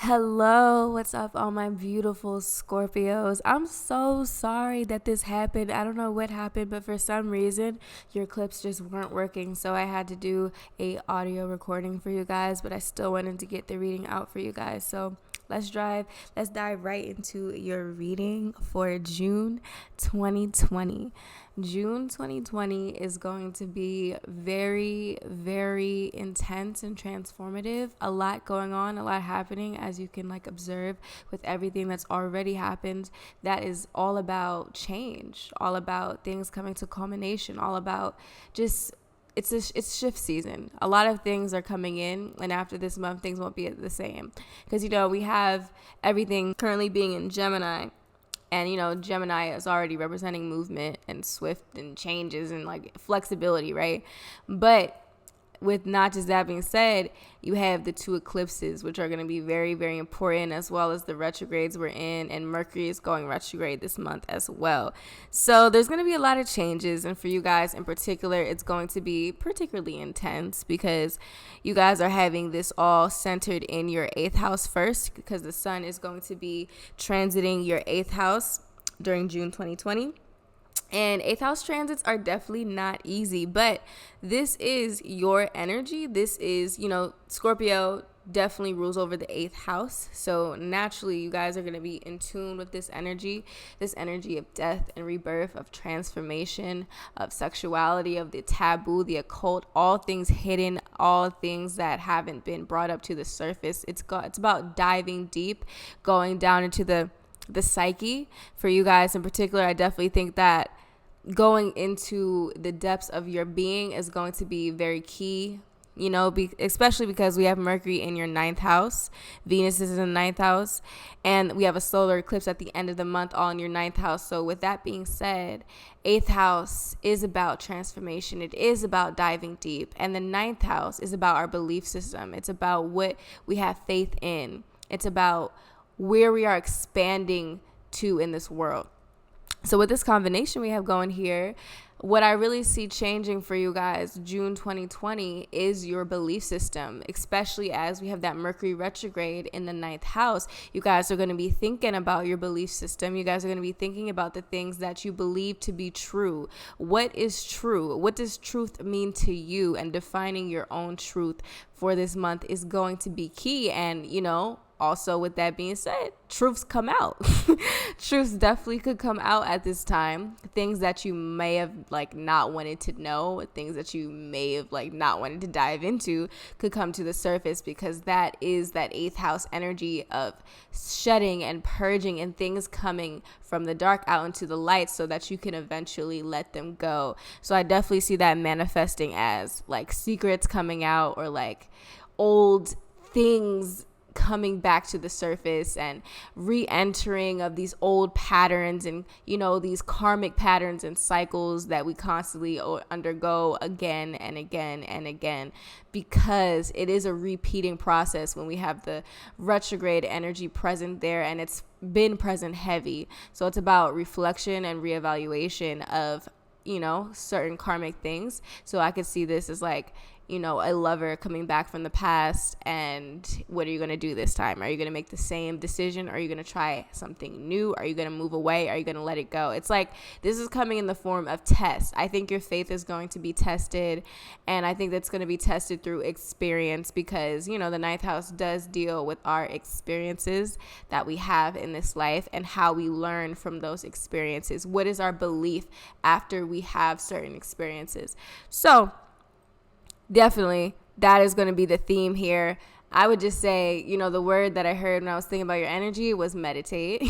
Hello, what's up, all my beautiful Scorpios? I'm so sorry that this happened. I don't know what happened, but for some reason, your clips just weren't working. So I had to do a audio recording for you guys, but I still wanted to get the reading out for you guys. So let's dive right into your reading for June 2020. June 2020 is going to be very, very intense and transformative. A lot going on, a lot happening, as you can observe with everything that's already happened. That is all about change, all about things coming to culmination, all about just it's shift season. A lot of things are coming in, and after this month, things won't be the same because we have everything currently being in Gemini. And, Gemini is already representing movement and swift and changes and flexibility, right? But with not just that being said, you have the two eclipses, which are going to be very, very important, as well as the retrogrades we're in, and Mercury is going retrograde this month as well. So there's going to be a lot of changes, and for you guys in particular, it's going to be particularly intense because you guys are having this all centered in your 8th house first, because the sun is going to be transiting your 8th house during June 2020. And 8th house transits are definitely not easy, but this is your energy. This is, Scorpio definitely rules over the 8th house. So naturally, you guys are going to be in tune with this energy of death and rebirth, of transformation, of sexuality, of the taboo, the occult, all things hidden, all things that haven't been brought up to the surface. It's about diving deep, going down into the psyche. For you guys in particular, I definitely think that going into the depths of your being is going to be very key, especially because we have Mercury in your 9th house, Venus is in the 9th house, and we have a solar eclipse at the end of the month all in your 9th house. So with that being said, 8th house is about transformation. It is about diving deep. And the 9th house is about our belief system. It's about what we have faith in. It's about where we are expanding to in this world. So with this combination we have going here, what I really see changing for you guys June 2020 is your belief system, especially as we have that Mercury retrograde in the 9th house. You guys are going to be thinking about your belief system. You guys are going to be thinking about the things that you believe to be true. What is true? What does truth mean to you? And defining your own truth for this month is going to be key. And, also, with that being said, truths come out. Truths definitely could come out at this time. Things that you may have not wanted to know, things that you may have not wanted to dive into could come to the surface, because that is that 8th house energy of shedding and purging and things coming from the dark out into the light so that you can eventually let them go. So I definitely see that manifesting as secrets coming out, or old things coming back to the surface, and re-entering of these old patterns and these karmic patterns and cycles that we constantly undergo again and again and again, because it is a repeating process when we have the retrograde energy present there, and it's been present heavy. So it's about reflection and reevaluation of certain karmic things. So I could see this as a lover coming back from the past, and what are you going to do this time? Are you going to make the same decision? Are you going to try something new? Are you going to move away? Are you going to let it go? It's this is coming in the form of tests. I think your faith is going to be tested, and I think that's going to be tested through experience, because the 9th house does deal with our experiences that we have in this life and how we learn from those experiences. What is our belief after we have certain experiences? So definitely, that is going to be the theme here. I would just say, the word that I heard when I was thinking about your energy was meditate.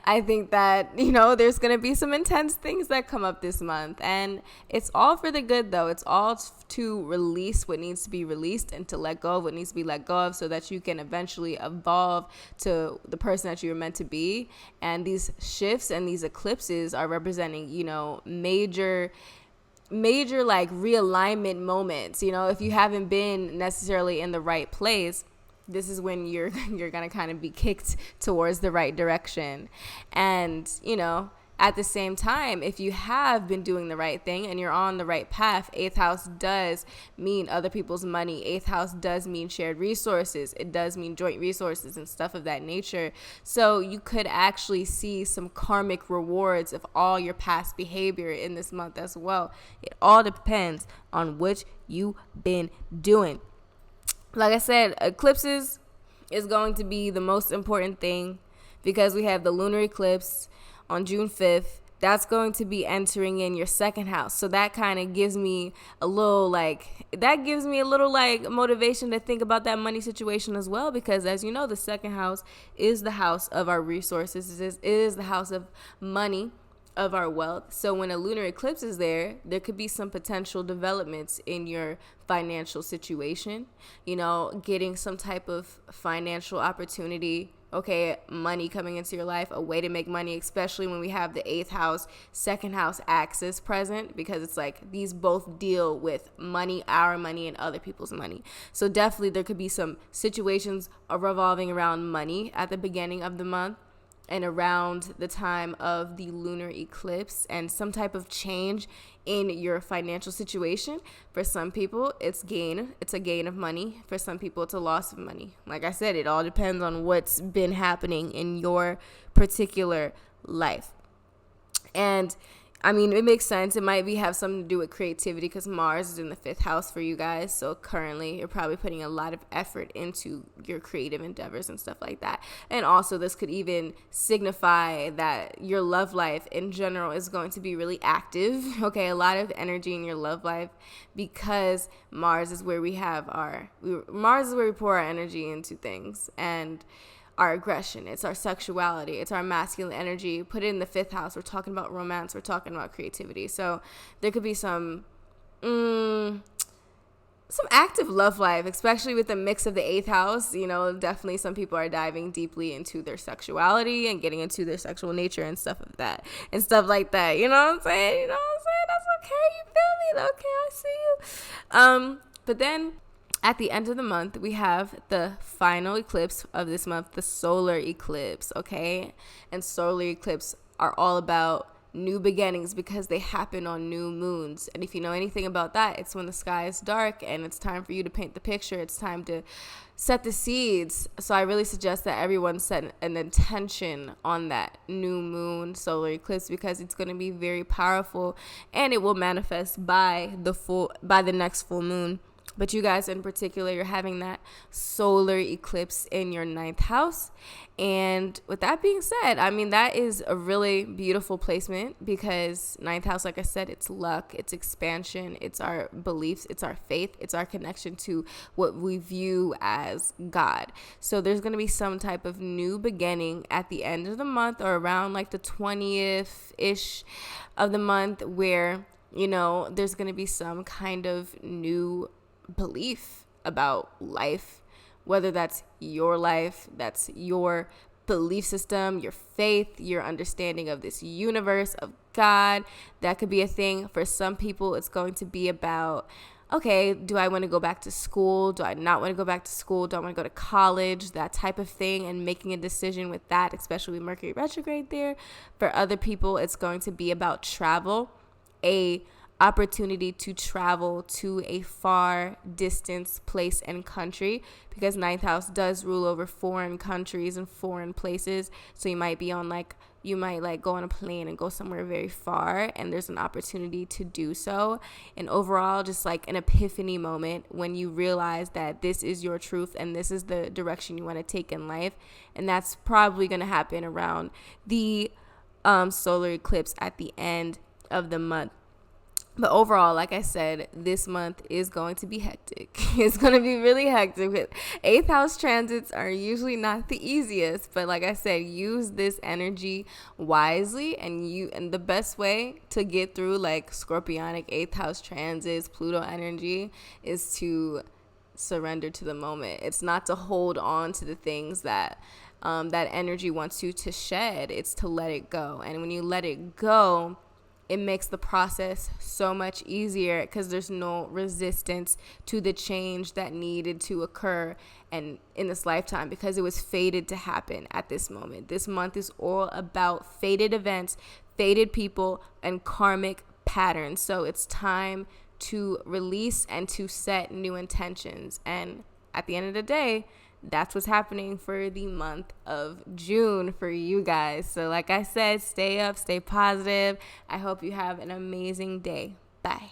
I think that, there's going to be some intense things that come up this month. And it's all for the good, though. It's all to release what needs to be released and to let go of what needs to be let go of, so that you can eventually evolve to the person that you were meant to be. And these shifts and these eclipses are representing, major realignment moments. If you haven't been necessarily in the right place, this is when you're gonna kind of be kicked towards the right direction. And At the same time, if you have been doing the right thing and you're on the right path, eighth house does mean other people's money. Eighth house does mean shared resources. It does mean joint resources and stuff of that nature. So you could actually see some karmic rewards of all your past behavior in this month as well. It all depends on what you've been doing. Like I said, eclipses is going to be the most important thing because we have the lunar eclipse on June 5th. That's going to be entering in your second house. So that kind of gives me a little motivation to think about that money situation as well, because as you know, the second house is the house of our resources. It is the house of money, of our wealth. So when a lunar eclipse is there could be some potential developments in your financial situation, getting some type of financial opportunity. Okay, money coming into your life, a way to make money, especially when we have the eighth house, second house axis present, because it's like these both deal with money, our money, and other people's money. So definitely there could be some situations revolving around money at the beginning of the month and around the time of the lunar eclipse, and some type of change in your financial situation. For some people, it's a gain of money. For some people, it's a loss of money. Like I said, it all depends on what's been happening in your particular life. And I mean, it makes sense. It might have something to do with creativity because Mars is in the fifth house for you guys. So currently you're probably putting a lot of effort into your creative endeavors and stuff like that. And also this could even signify that your love life in general is going to be really active. Okay, a lot of energy in your love life because Mars is where we pour our energy into things. And our aggression, it's our sexuality, it's our masculine energy. Put it in the fifth house. We're talking about romance, we're talking about creativity. So there could be some active love life, especially with the mix of the eighth house. Definitely some people are diving deeply into their sexuality and getting into their sexual nature and stuff like that. You know what I'm saying? That's okay. You feel me? Okay, I see you. But then at the end of the month, we have the final eclipse of this month, the solar eclipse, okay? And solar eclipse are all about new beginnings because they happen on new moons. And if you know anything about that, it's when the sky is dark and it's time for you to paint the picture. It's time to set the seeds. So I really suggest that everyone set an intention on that new moon solar eclipse because it's going to be very powerful and it will manifest by the next full moon. But you guys in particular, you're having that solar eclipse in your ninth house. And with that being said, I mean, that is a really beautiful placement because ninth house, like I said, it's luck, it's expansion, it's our beliefs, it's our faith, it's our connection to what we view as God. So there's going to be some type of new beginning at the end of the month or around like the 20th-ish of the month where, there's going to be some kind of new belief about life, whether that's your life, that's your belief system, your faith, your understanding of this universe, of God. That could be a thing. For some people, it's going to be about, okay, do I want to go back to school? Do I not want to go back to school? Do I want to go to college? That type of thing, and making a decision with that, especially with Mercury retrograde there. For other people, it's going to be about travel, a opportunity to travel to a far distance place and country, because ninth house does rule over foreign countries and foreign places. So you might go on a plane and go somewhere very far, and there's an opportunity to do so. And overall, just like an epiphany moment when you realize that this is your truth and this is the direction you want to take in life. And that's probably going to happen around the solar eclipse at the end of the month. But overall, like I said, this month is going to be hectic. It's going to be really hectic. Eighth house transits are usually not the easiest. But like I said, use this energy wisely. And the best way to get through like Scorpionic eighth house transits, Pluto energy, is to surrender to the moment. It's not to hold on to the things that that energy wants you to shed. It's to let it go. And when you let it go, it makes the process so much easier because there's no resistance to the change that needed to occur and in this lifetime, because it was fated to happen at this moment. This month is all about fated events, fated people and karmic patterns. So it's time to release and to set new intentions. And at the end of the day, that's what's happening for the month of June for you guys. So like I said, stay up, stay positive. I hope you have an amazing day. Bye.